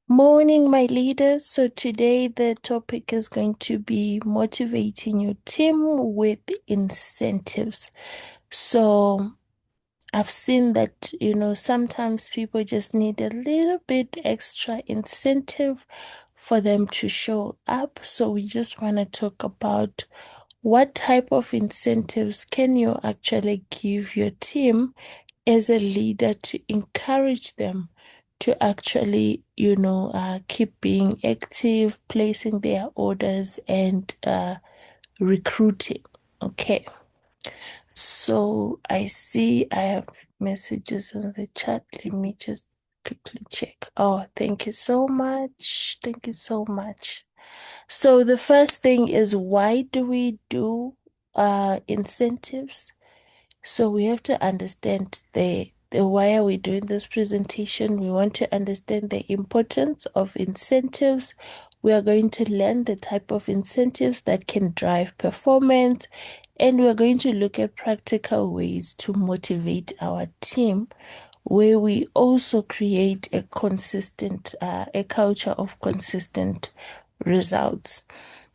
Morning, my leaders. So today the topic is going to be motivating your team with incentives. So I've seen that, sometimes people just need a little bit extra incentive for them to show up. So we just want to talk about what type of incentives can you actually give your team as a leader to encourage them to actually, keep being active, placing their orders, and recruiting. Okay. So I see I have messages in the chat. Let me just quickly check. Oh, thank you so much. Thank you so much. So the first thing is, why do we do incentives? So we have to understand the why are we doing this presentation? We want to understand the importance of incentives. We are going to learn the type of incentives that can drive performance, and we're going to look at practical ways to motivate our team, where we also create a culture of consistent results.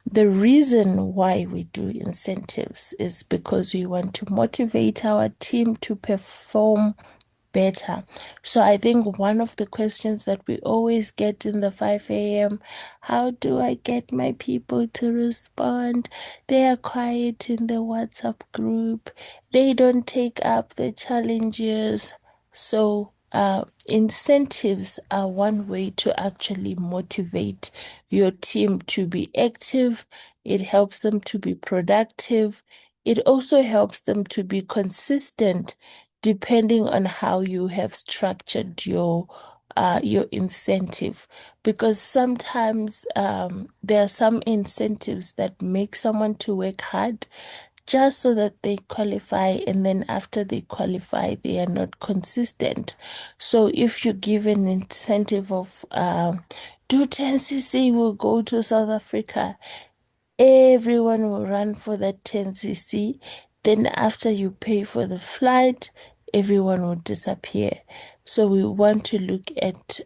The reason why we do incentives is because we want to motivate our team to perform better. So I think one of the questions that we always get in the 5 a.m., how do I get my people to respond? They are quiet in the WhatsApp group. They don't take up the challenges. So incentives are one way to actually motivate your team to be active. It helps them to be productive. It also helps them to be consistent depending on how you have structured your incentive, because sometimes there are some incentives that make someone to work hard just so that they qualify, and then after they qualify they are not consistent. So if you give an incentive of do 10cc, will go to South Africa, everyone will run for that 10cc. Then after you pay for the flight, everyone will disappear. So we want to look at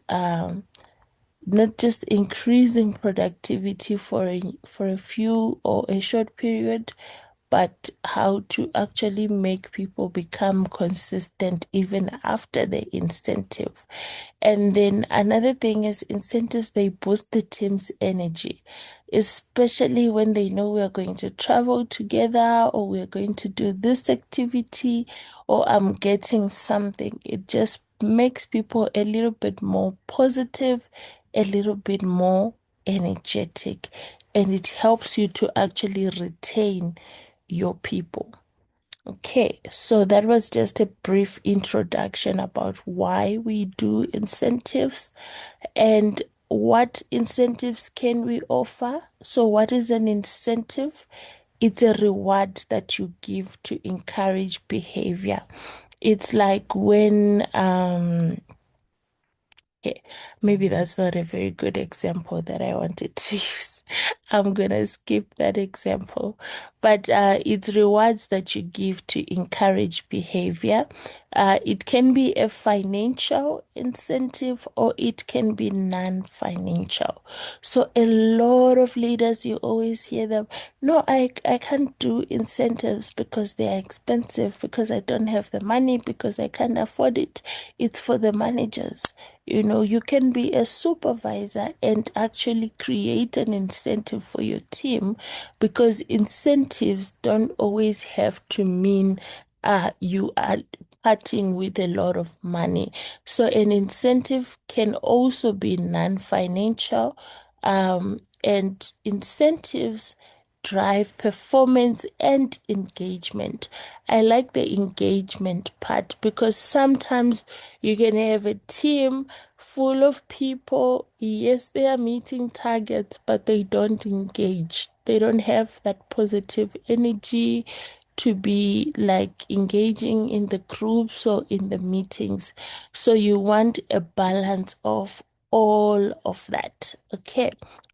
not just increasing productivity for a few or a short period, but how to actually make people become consistent even after the incentive. And then another thing is, incentives, they boost the team's energy, especially when they know we are going to travel together, or we're going to do this activity, or I'm getting something. It just makes people a little bit more positive, a little bit more energetic, and it helps you to actually retain your people. Okay, so that was just a brief introduction about why we do incentives and what incentives can we offer. So, what is an incentive? It's a reward that you give to encourage behavior. It's like when okay, maybe that's not a very good example that I wanted to use. I'm gonna skip that example. But it's rewards that you give to encourage behavior. It can be a financial incentive, or it can be non-financial. So a lot of leaders, you always hear them, no, I can't do incentives because they are expensive, because I don't have the money, because I can't afford it. It's for the managers. You can be a supervisor and actually create an incentive for your team, because incentives don't always have to mean you are parting with a lot of money. So an incentive can also be non-financial, and incentives drive performance and engagement. I like the engagement part, because sometimes you can have a team full of people. Yes, they are meeting targets, but they don't engage. They don't have that positive energy to be like engaging in the groups or in the meetings. So you want a balance of all of that. Okay.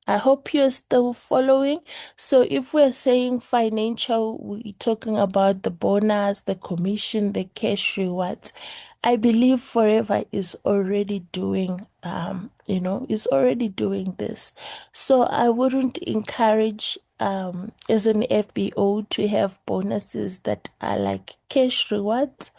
I hope you're still following. So if we're saying financial, we're talking about the bonus, the commission, the cash rewards. I believe Forever is already doing, is already doing this. So I wouldn't encourage, as an FBO to have bonuses that are like cash rewards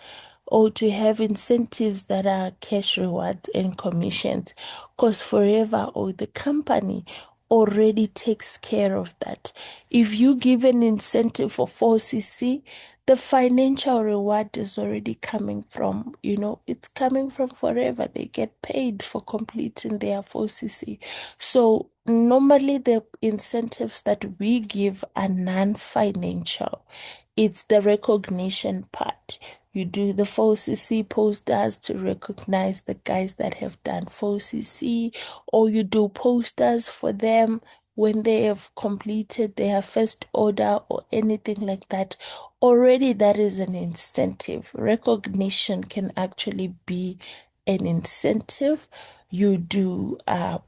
or to have incentives that are cash rewards and commissions, because Forever or the company already takes care of that. If you give an incentive for 4cc, the financial reward is already coming from, it's coming from Forever. They get paid for completing their 4cc. So normally the incentives that we give are non-financial. It's the recognition part. You do the 4cc posters to recognize the guys that have done 4cc, or you do posters for them when they have completed their first order or anything like that. Already that is an incentive. Recognition can actually be an incentive. You do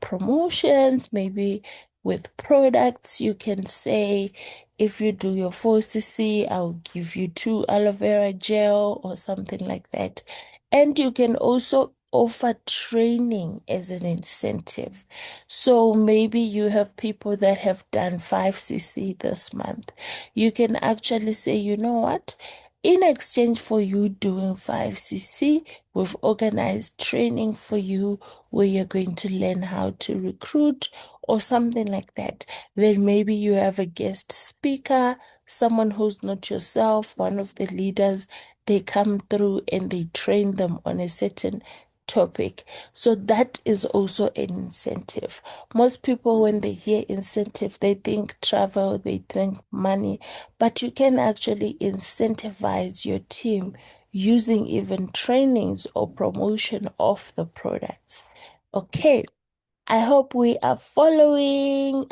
promotions, maybe with products. You can say, if you do your 4cc, I'll give you 2 aloe vera gel or something like that. And you can also offer training as an incentive. So maybe you have people that have done 5cc this month. You can actually say, you know what? In exchange for you doing 5cc, we've organized training for you where you're going to learn how to recruit or something like that. Then maybe you have a guest speaker, someone who's not yourself, one of the leaders. They come through and they train them on a certain topic. So that is also an incentive. Most people, when they hear incentive, they think travel, they think money, but you can actually incentivize your team using even trainings or promotion of the products. Okay. I hope we are following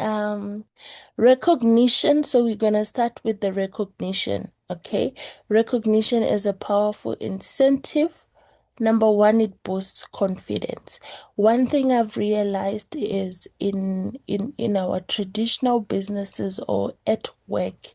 recognition. So we're going to start with the recognition. Okay. Recognition is a powerful incentive. Number one, it boosts confidence. One thing I've realized is in our traditional businesses or at work,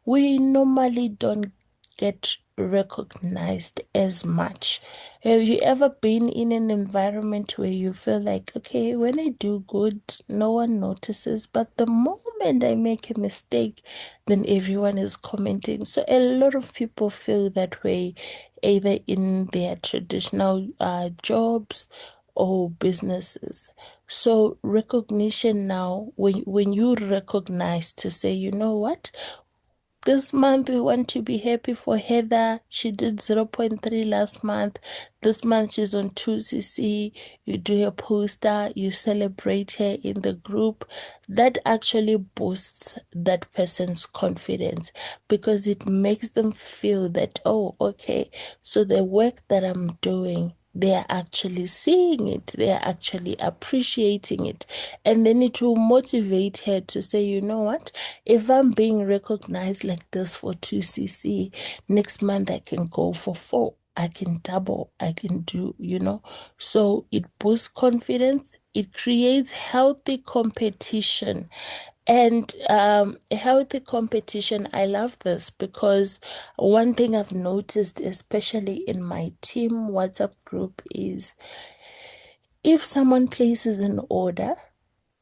we normally don't get recognized as much. Have you ever been in an environment where you feel like, okay, when I do good, no one notices, but the moment I make a mistake, then everyone is commenting. So a lot of people feel that way, either in their traditional jobs or businesses. So recognition now, when you recognize to say, you know what? This month, we want to be happy for Heather. She did 0.3 last month. This month, she's on 2cc. You do a poster, you celebrate her in the group. That actually boosts that person's confidence because it makes them feel that, oh, okay, so the work that I'm doing, they are actually seeing it, they are actually appreciating it. And then it will motivate her to say, you know what? If I'm being recognized like this for 2cc, next month I can go for 4. I can double, I can do, So it boosts confidence, it creates healthy competition. And a healthy competition, I love this because one thing I've noticed, especially in my team WhatsApp group, is if someone places an order,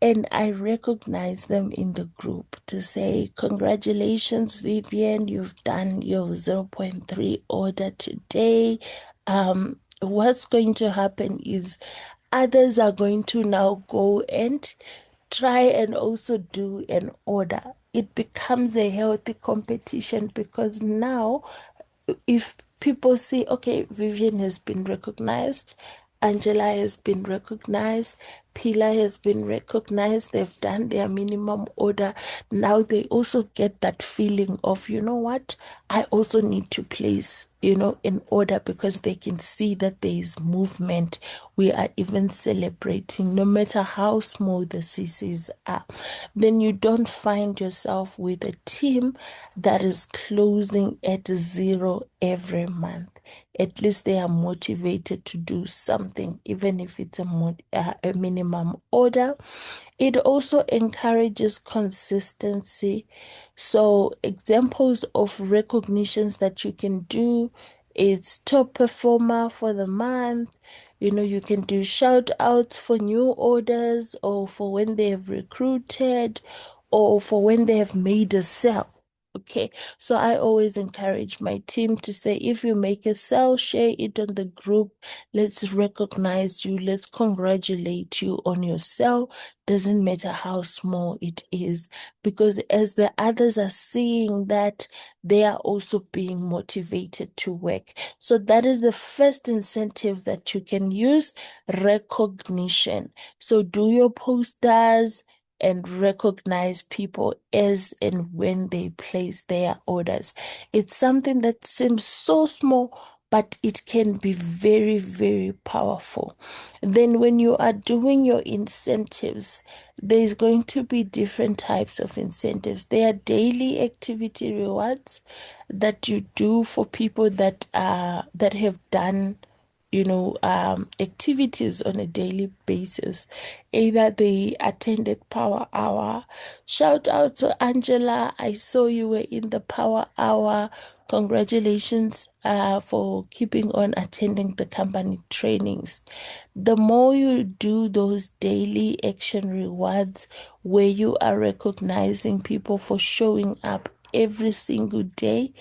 and I recognize them in the group to say, congratulations, Vivian, you've done your zero point 0.3 order today. What's going to happen is others are going to now go and try and also do an order. It becomes a healthy competition because now if people see, okay, Vivian has been recognized, Angela has been recognized, Pila has been recognized, they've done their minimum order. Now they also get that feeling of, you know what, I also need to place, an order because they can see that there is movement. We are even celebrating, no matter how small the CCs are. Then you don't find yourself with a team that is closing at 0 every month. At least they are motivated to do something, even if it's a minimum order. It also encourages consistency. So examples of recognitions that you can do it's top performer for the month. You can do shout outs for new orders or for when they have recruited or for when they have made a sale. Okay, so I always encourage my team to say, if you make a sale, share it on the group. Let's recognize you. Let's congratulate you on your sale. Doesn't matter how small it is, because as the others are seeing that, they are also being motivated to work. So that is the first incentive that you can use, recognition. So do your posters and recognize people as and when they place their orders. It's something that seems so small, but it can be very, very powerful. Then, when you are doing your incentives, there's going to be different types of incentives. There are daily activity rewards that you do for people that have done activities on a daily basis. Either they attended Power Hour. Shout out to Angela. I saw you were in the Power Hour. Congratulations for keeping on attending the company trainings. The more you do those daily action rewards where you are recognizing people for showing up every single day,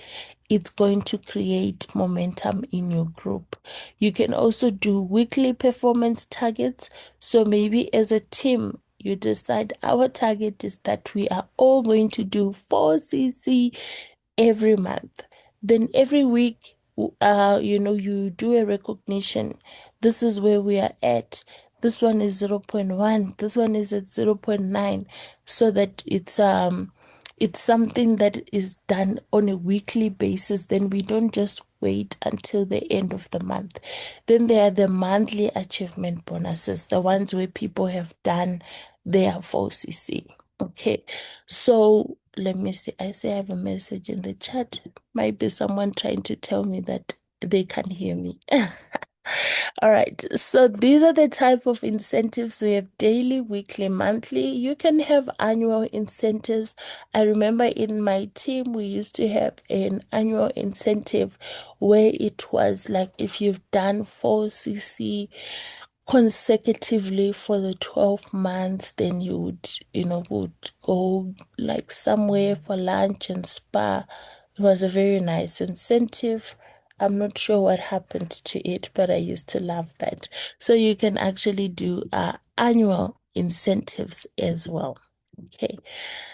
it's going to create momentum in your group. You can also do weekly performance targets. So maybe as a team, you decide our target is that we are all going to do 4cc every month. Then every week, you do a recognition. This is where we are at. This one is 0.1. This one is at 0.9. So that it's something that is done on a weekly basis. Then we don't just wait until the end of the month. Then there are the monthly achievement bonuses, the ones where people have done their 4cc. Okay, so let me see. I say I have a message in the chat. Might be someone trying to tell me that they can't hear me. All right, so these are the type of incentives we have: daily, weekly, monthly. You can have annual incentives. I remember in my team, we used to have an annual incentive where it was like if you've done 4cc consecutively for the 12 months, then would go like somewhere for lunch and spa. It was a very nice incentive. I'm not sure what happened to it, but I used to love that. So you can actually do annual incentives as well. Okay.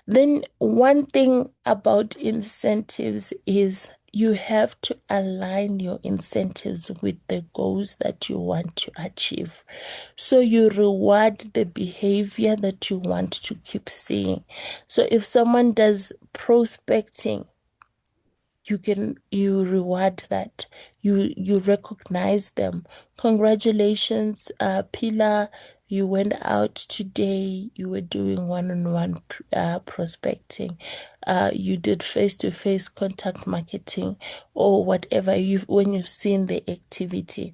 Then one thing about incentives is you have to align your incentives with the goals that you want to achieve. So you reward the behavior that you want to keep seeing. So if someone does prospecting, you reward that. You recognize them. Congratulations, Pilar, you went out today, you were doing one-on-one prospecting. You did face-to-face contact marketing or whatever when you've seen the activity.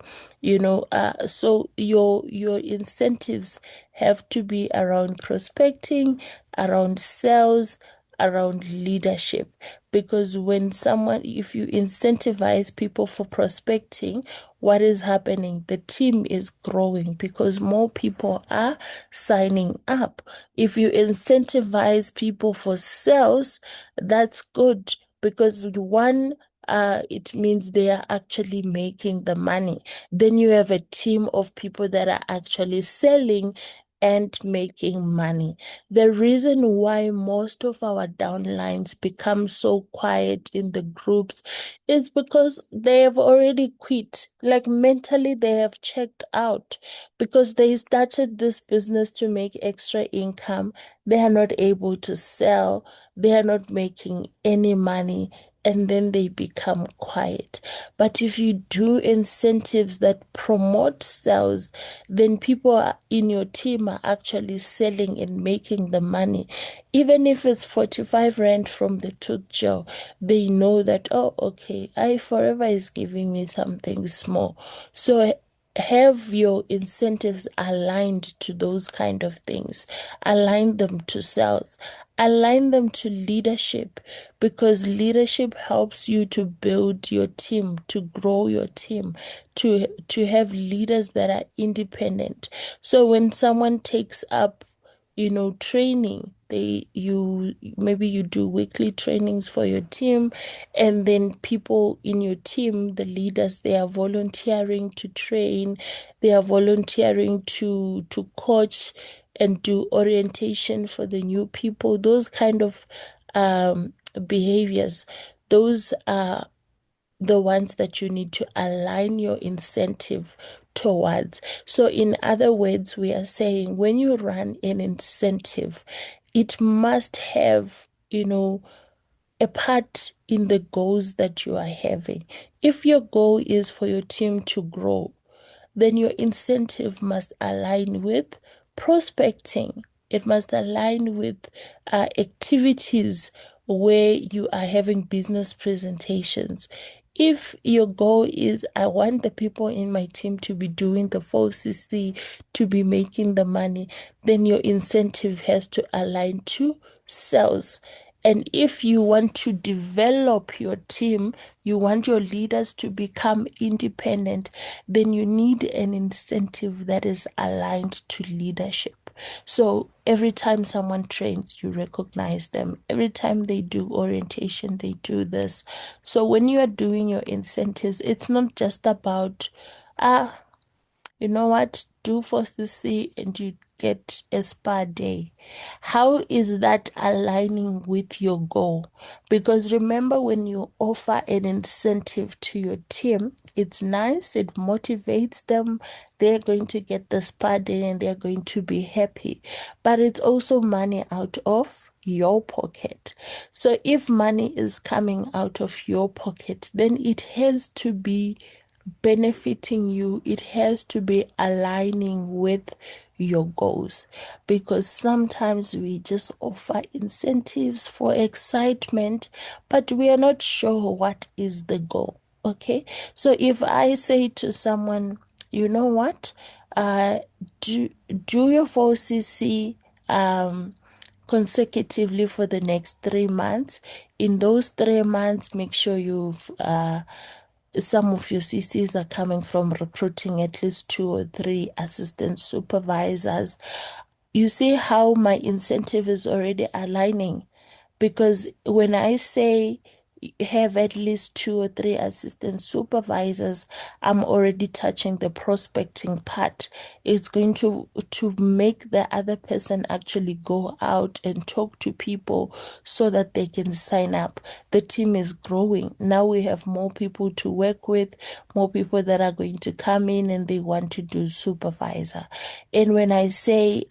So your incentives have to be around prospecting, around sales, around leadership. Because if you incentivize people for prospecting, what is happening? The team is growing because more people are signing up. If you incentivize people for sales, that's good because it means they are actually making the money. Then you have a team of people that are actually selling and making money. The reason why most of our downlines become so quiet in the groups is because they have already quit. Like mentally, they have checked out because they started this business to make extra income. They are not able to sell, they are not making any money, and then they become quiet. But if you do incentives that promote sales, then people in your team are actually selling and making the money. Even if it's 45 Rand from the tooth gel, they know that, oh, okay, iForever is giving me something small. So have your incentives aligned to those kind of things. Align them to sales. align them to leadership, because leadership helps you to build your team, to grow your team, to have leaders that are independent. So when someone takes up, training, maybe you do weekly trainings for your team, and then people in your team, the leaders, they are volunteering to train, they are volunteering to coach and do orientation for the new people. Those kind of behaviors, those are the ones that you need to align your incentive towards. So in other words, we are saying when you run an incentive, it must have, a part in the goals that you are having. If your goal is for your team to grow, then your incentive must align with prospecting. It must align with activities where you are having business presentations. If your goal is, I want the people in my team to be doing the 4CC, to be making the money, then your incentive has to align to sales. And if you want to develop your team, you want your leaders to become independent, then you need an incentive that is aligned to leadership. So every time someone trains, you recognize them. Every time they do orientation, they do this. So when you are doing your incentives, it's not just about, you know what, do 4CC and you get a spa day. How is that aligning with your goal? Because remember, when you offer an incentive to your team, it's nice, it motivates them. They're going to get the spa day and they're going to be happy. But it's also money out of your pocket. So if money is coming out of your pocket, then it has to be benefiting you, it has to be aligning with your goals, because sometimes we just offer incentives for excitement, but we are not sure what is the goal. Okay, so if I say to someone, you know what, do your 4CC consecutively for the next 3 months. In those 3 months, make sure you've some of your CCs are coming from recruiting at least 2 or 3 assistant supervisors. You see how my incentive is already aligning, because when I say have at least 2 or 3 assistant supervisors, I'm already touching the prospecting part. It's going to make the other person actually go out and talk to people so that they can sign up. The team is growing. Now we have more people to work with, more people that are going to come in and they want to do supervisor. And when I say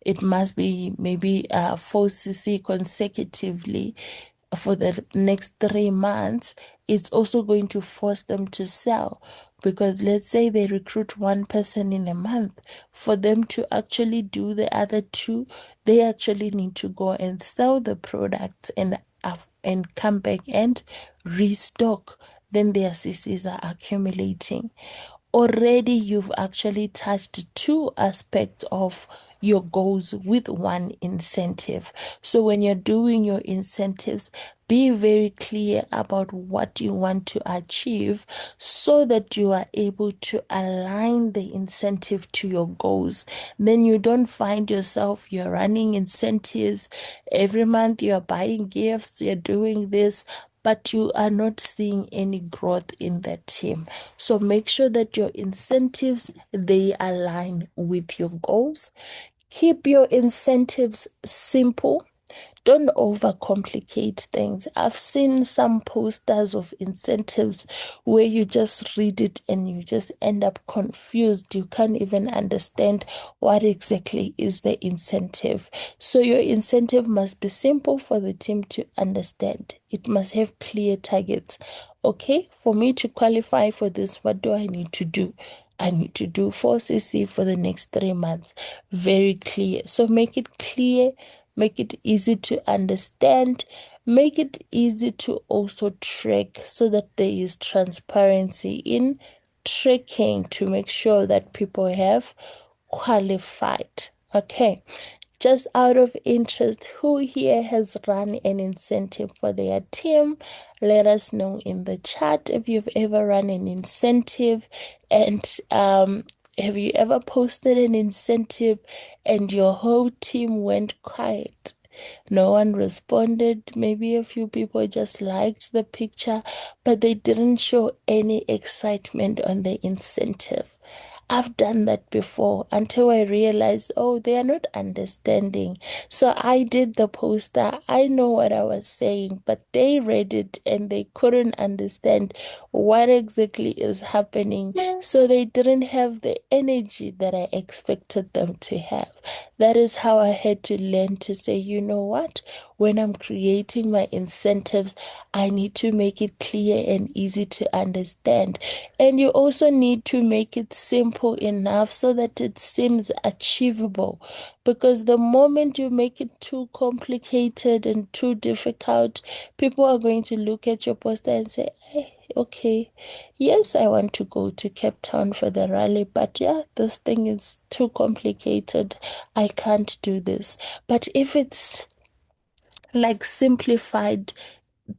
it must be maybe 4CC consecutively for the next 3 months, it's also going to force them to sell. Because let's say they recruit one person in a month, for them to actually do the other 2, they actually need to go and sell the products and come back and restock. Then their CCs are accumulating. Already you've actually touched 2 aspects of your goals with one incentive. So when you're doing your incentives, be very clear about what you want to achieve so that you are able to align the incentive to your goals. Then you don't find yourself, you're running incentives every month, you're buying gifts, you're doing this, but you are not seeing any growth in that team. So make sure that your incentives, they align with your goals. Keep your incentives simple. Don't overcomplicate things. I've seen some posters of incentives where you just read it and you just end up confused. You can't even understand what exactly is the incentive. So your incentive must be simple for the team to understand. It must have clear targets. Okay, for me to qualify for this, what do I need to do? I need to do 4CC for the next 3 months. Very clear. So make it clear, make it easy to understand, make it easy to also track so that there is transparency in tracking to make sure that people have qualified. Okay. Just out of interest, who here has run an incentive for their team? Let us know in the chat if you've ever run an incentive, and have you ever posted an incentive and your whole team went quiet? No one responded. Maybe a few people just liked the picture, but they didn't show any excitement on the incentive. I've done that before until I realized, oh, they are not understanding. So I did the poster. I know what I was saying, but they read it and they couldn't understand what exactly is happening. So they didn't have the energy that I expected them to have. That is how I had to learn to say, you know what? When I'm creating my incentives, I need to make it clear and easy to understand. And you also need to make it simple enough so that it seems achievable. Because the moment you make it too complicated and too difficult, people are going to look at your poster and say, hey, okay, yes, I want to go to Cape Town for the rally, but yeah, this thing is too complicated. I can't do this. But if it's like simplified,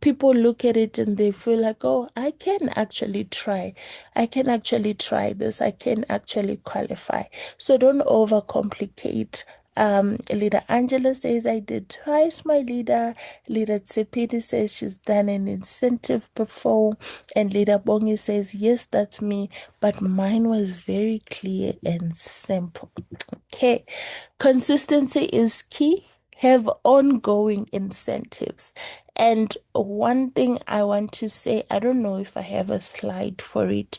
people look at it and they feel like, oh, I can actually try. I can actually try this. I can actually qualify. So don't overcomplicate. Leader Angela says, I did twice, my leader. Leader Tsepidi says she's done an incentive before. And Leader Bongi says, yes, that's me. But mine was very clear and simple. Okay. Consistency is key. Have ongoing incentives. And one thing I want to say, I don't know if I have a slide for it,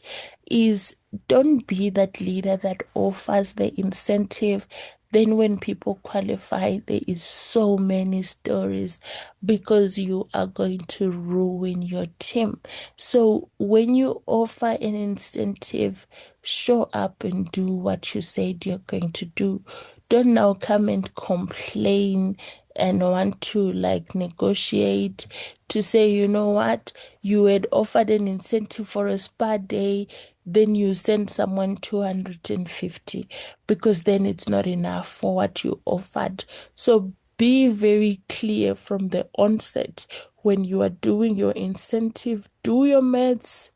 is don't be that leader that offers the incentive. Then when people qualify, there is so many stories because you are going to ruin your team. So when you offer an incentive, show up and do what you said you're going to do. Don't now come and complain and want to like negotiate to say, you know what, you had offered an incentive for a spa day, then you send someone 250 because then it's not enough for what you offered. So be very clear from the onset when you are doing your incentive, do your maths,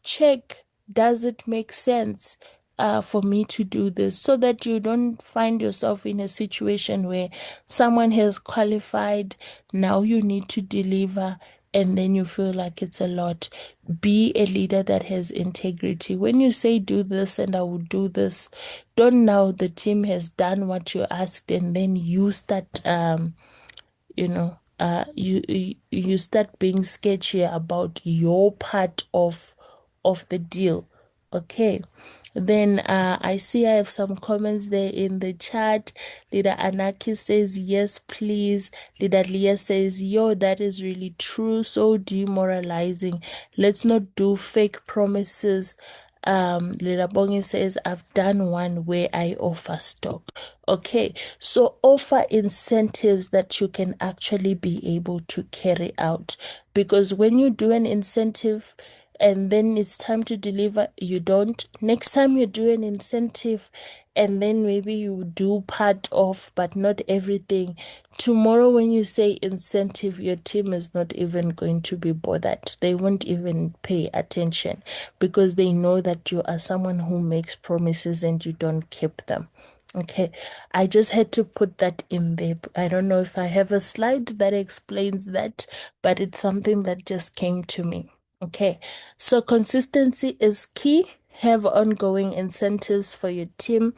check, does it make sense for me to do this, so that you don't find yourself in a situation where someone has qualified, now you need to deliver, and then you feel like it's a lot. Be a leader that has integrity. When you say do this and I will do this, don't now the team has done what you asked and then you start you start being sketchy about your part of the deal. Okay. Then I see I have some comments there in the chat. Leader Anaki says, yes, please. Leader Leah says, yo, that is really true. So demoralizing. Let's not do fake promises. Leader Bongi says, I've done one where I offer stock. Okay, so offer incentives that you can actually be able to carry out. Because when you do an incentive, and then it's time to deliver, you don't. Next time you do an incentive and then maybe you do part of but not everything. Tomorrow when you say incentive, your team is not even going to be bothered. They won't even pay attention because they know that you are someone who makes promises and you don't keep them. Okay, I just had to put that in there. I don't know if I have a slide that explains that, but it's something that just came to me. Okay, so consistency is key. Have ongoing incentives for your team.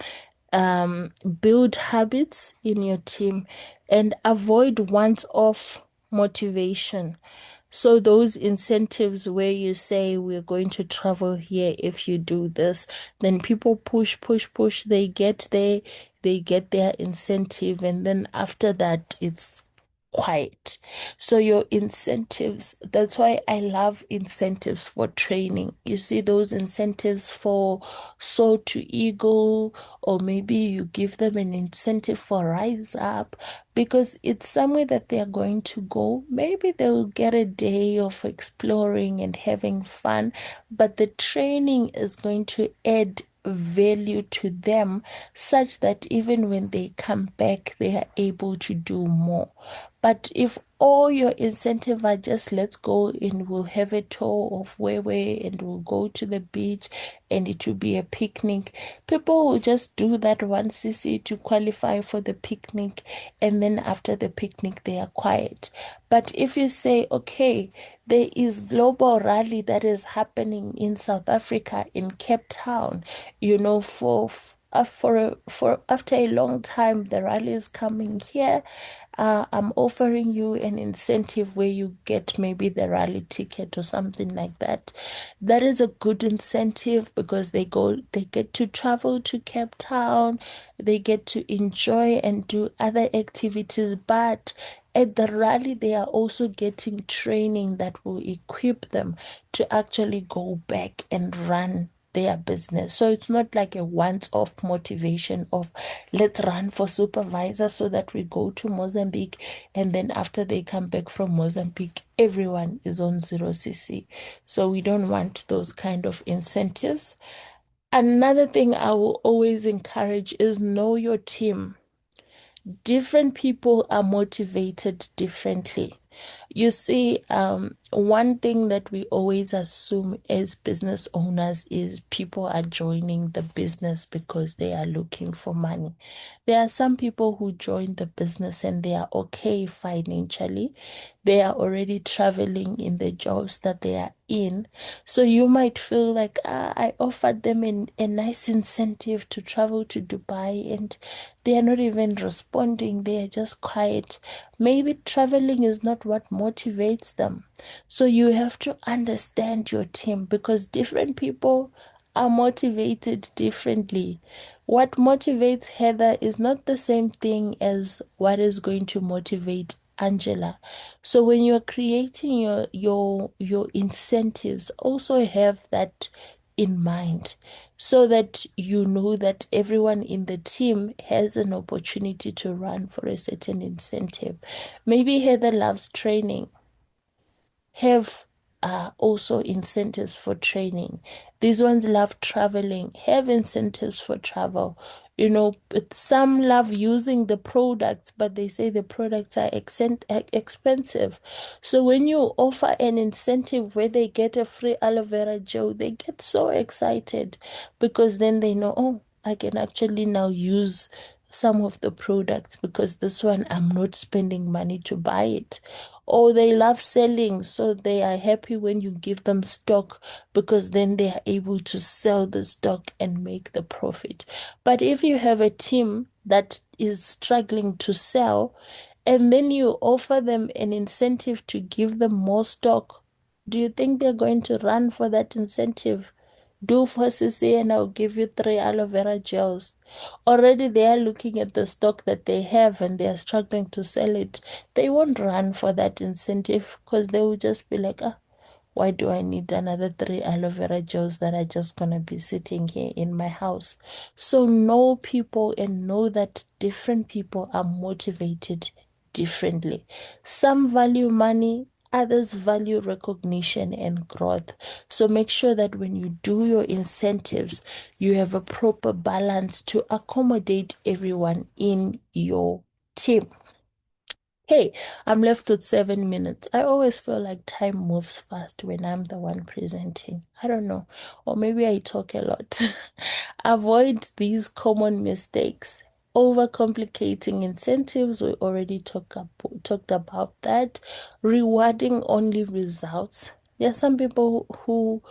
Build habits in your team and avoid once-off motivation. So those incentives where you say we're going to travel here if you do this, then people push, push, push. They get their incentive, and then after that, it's quiet. So your incentives, that's why I love incentives for training. You see those incentives for Soul to Eagle, or maybe you give them an incentive for Rise Up. because it's somewhere that they are going to go. Maybe they'll get a day of exploring and having fun, but the training is going to add value to them such that even when they come back, they are able to do more. But if all your incentive are just let's go and we'll have a tour of where and we'll go to the beach and it will be a picnic, people will just do that 1cc to qualify for the picnic, and then after the picnic they are quiet. But if you say, okay, there is global rally that is happening in South Africa in Cape Town, for after a long time the rally is coming here. I'm offering you an incentive where you get maybe the rally ticket or something like that. That is a good incentive because they get to travel to Cape Town, they get to enjoy and do other activities, but at the rally, they are also getting training that will equip them to actually go back and run their business. So it's not like a once-off motivation of let's run for supervisor so that we go to Mozambique and then after they come back from Mozambique, everyone is on 0cc. So we don't want those kind of incentives. Another thing I will always encourage is know your team. Different people are motivated differently. You see, one thing that we always assume as business owners is people are joining the business because they are looking for money. There are some people who join the business and they are okay financially. They are already traveling in the jobs that they are in. So you might feel like, I offered them a nice incentive to travel to Dubai and they are not even responding. They are just quiet. Maybe traveling is not what motivates them. So you have to understand your team because different people are motivated differently. What motivates Heather is not the same thing as what is going to motivate Angela. So when you're creating your incentives, also have that in mind so that you know that everyone in the team has an opportunity to run for a certain incentive. Maybe Heather loves training, have also incentives for training. These ones love traveling, have incentives for travel. But some love using the products, but they say the products are expensive. So when you offer an incentive where they get a free aloe vera gel, they get so excited because then they know, oh, I can actually now use some of the products because this one I'm not spending money to buy it. Or they love selling, so they are happy when you give them stock because then they are able to sell the stock and make the profit. But if you have a team that is struggling to sell and then you offer them an incentive to give them more stock, do you think they're going to run for that incentive? Do for CC and I'll give you 3 aloe vera gels. Already they are looking at the stock that they have and they are struggling to sell it. They won't run for that incentive because they will just be like, why do I need another 3 aloe vera gels that are just gonna be sitting here in my house? So know people and know that different people are motivated differently. Some value money, others value recognition and growth. So make sure that when you do your incentives, you have a proper balance to accommodate everyone in your team. Hey, I'm left with 7 minutes. I always feel like time moves fast when I'm the one presenting. I don't know. Or maybe I talk a lot. Avoid these common mistakes. Overcomplicating incentives, we already talked about that. Rewarding only results. There are some people who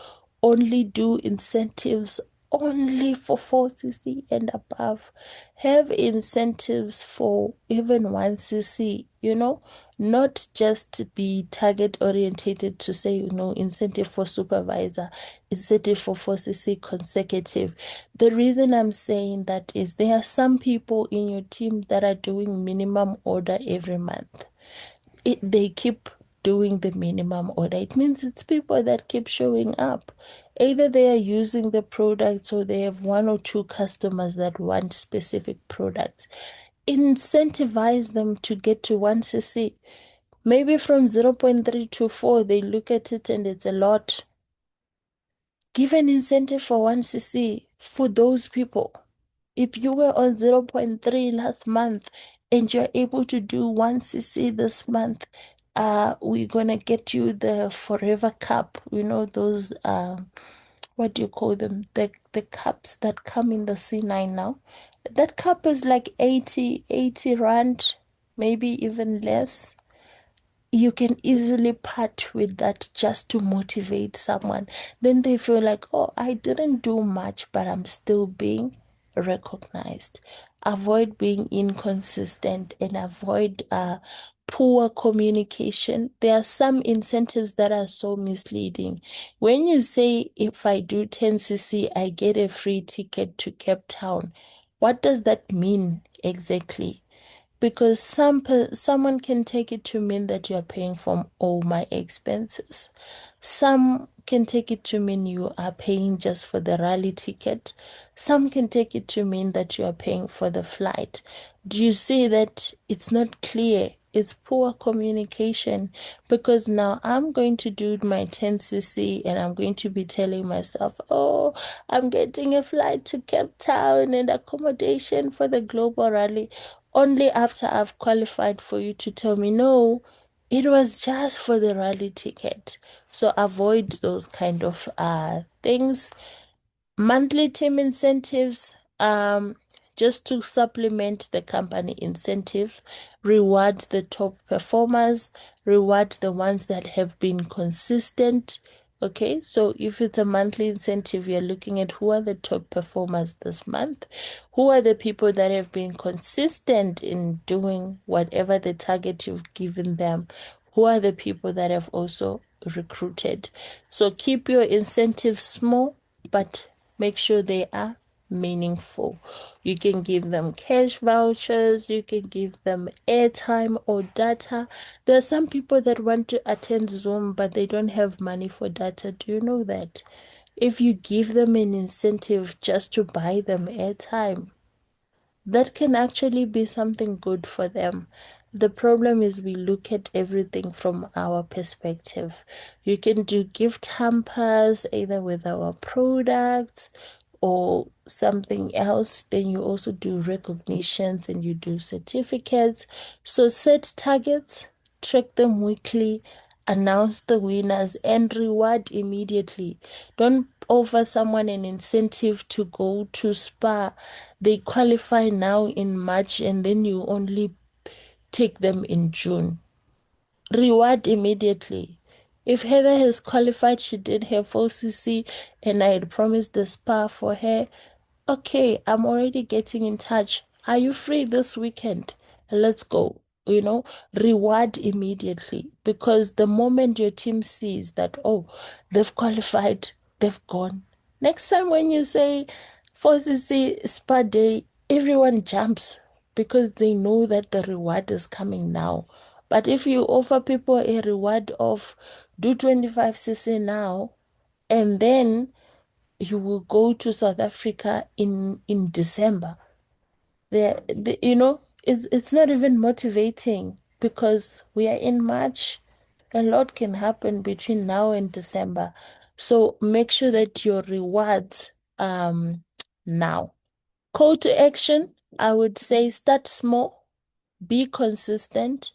only do incentives only for 4cc and above. Have incentives for even 1cc, not just to be target orientated to say, incentive for supervisor, incentive for 4cc consecutive. The reason I'm saying that is there are some people in your team that are doing minimum order every month. They keep doing the minimum order. It means it's people that keep showing up. Either they are using the products or they have one or two customers that want specific products. incentivize them to get to 1cc. Maybe from 0.3 to 4, they look at it and it's a lot. Give an incentive for 1cc for those people. If you were on 0.3 last month and you're able to do 1cc this month, we're gonna get you the Forever Cup. You know, those what do you call them? The cups that come in the C9 now. That cup is like 80 rand, maybe even less. You can easily part with that just to motivate someone. Then they feel like, oh, I didn't do much, but I'm still being recognized. Avoid being inconsistent and avoid poor communication. There are some incentives that are so misleading. When you say, if I do 10cc, I get a free ticket to Cape Town, what does that mean exactly? Because someone can take it to mean that you are paying for all my expenses. Some can take it to mean you are paying just for the rally ticket. Some can take it to mean that you are paying for the flight. Do you see that it's not clear? It's poor communication, because now I'm going to do my 10cc and I'm going to be telling myself, oh, I'm getting a flight to Cape Town and accommodation for the global rally, only after I've qualified for you to tell me, no, it was just for the rally ticket. So avoid those kind of things. Monthly team incentives, just to supplement the company incentives, reward the top performers, reward the ones that have been consistent. Okay, so if it's a monthly incentive, you're looking at who are the top performers this month, who are the people that have been consistent in doing whatever the target you've given them, who are the people that have also recruited. So keep your incentives small, but make sure they are meaningful. You can give them cash vouchers, you can give them airtime or data. There are some people that want to attend Zoom, but they don't have money for data. Do you know that? If you give them an incentive just to buy them airtime, that can actually be something good for them. The problem is we look at everything from our perspective. You can do gift hampers either with our products or something else. Then you also do recognitions and you do certificates. So set targets, track them weekly, announce the winners, and reward immediately. Don't offer someone an incentive to go to spa. They qualify now in March and then you only take them in June. Reward immediately. If Heather has qualified, she did her 4cc and I had promised the spa for her. Okay, I'm already getting in touch. Are you free this weekend? Let's go. Reward immediately, because the moment your team sees that, oh, they've qualified, they've gone. Next time when you say 4cc spa day, everyone jumps because they know that the reward is coming now. But if you offer people a reward of do 25cc now, and then you will go to South Africa in December. It's not even motivating, because we are in March. A lot can happen between now and December. So make sure that your rewards now. Call to action, I would say start small, be consistent,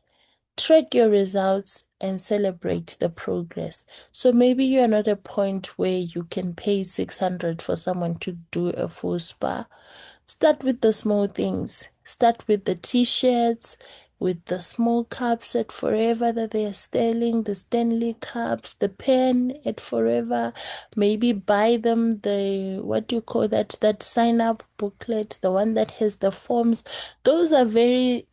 track your results, and celebrate the progress. So maybe you're not at a point where you can pay 600 for someone to do a full spa. Start with the small things. Start with the t-shirts, with the small cups at Forever that they are selling, the Stanley cups, the pen at Forever. Maybe buy them the, what do you call that? That sign-up booklet, the one that has the forms. Those are very,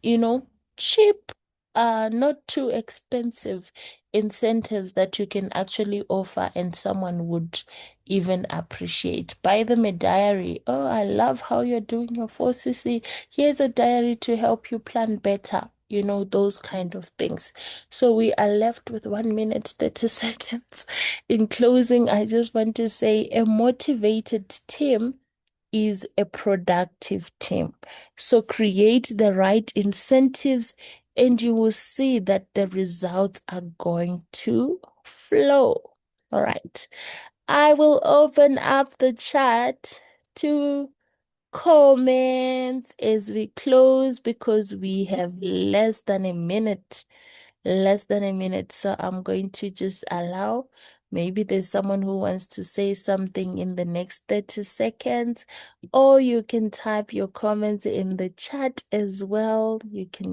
cheap, not too expensive incentives that you can actually offer and someone would even appreciate. Buy them a diary. Oh, I love how you're doing your 4cc. Here's a diary to help you plan better. Those kind of things. So we are left with 1 minute, 30 seconds. In closing, I just want to say a motivated team is a productive team. So create the right incentives and you will see that the results are going to flow. All right. I will open up the chat to comments as we close because we have less than a minute. Less than a minute. So I'm going to just allow. Maybe there's someone who wants to say something in the next 30 seconds, or you can type your comments in the chat as well. You can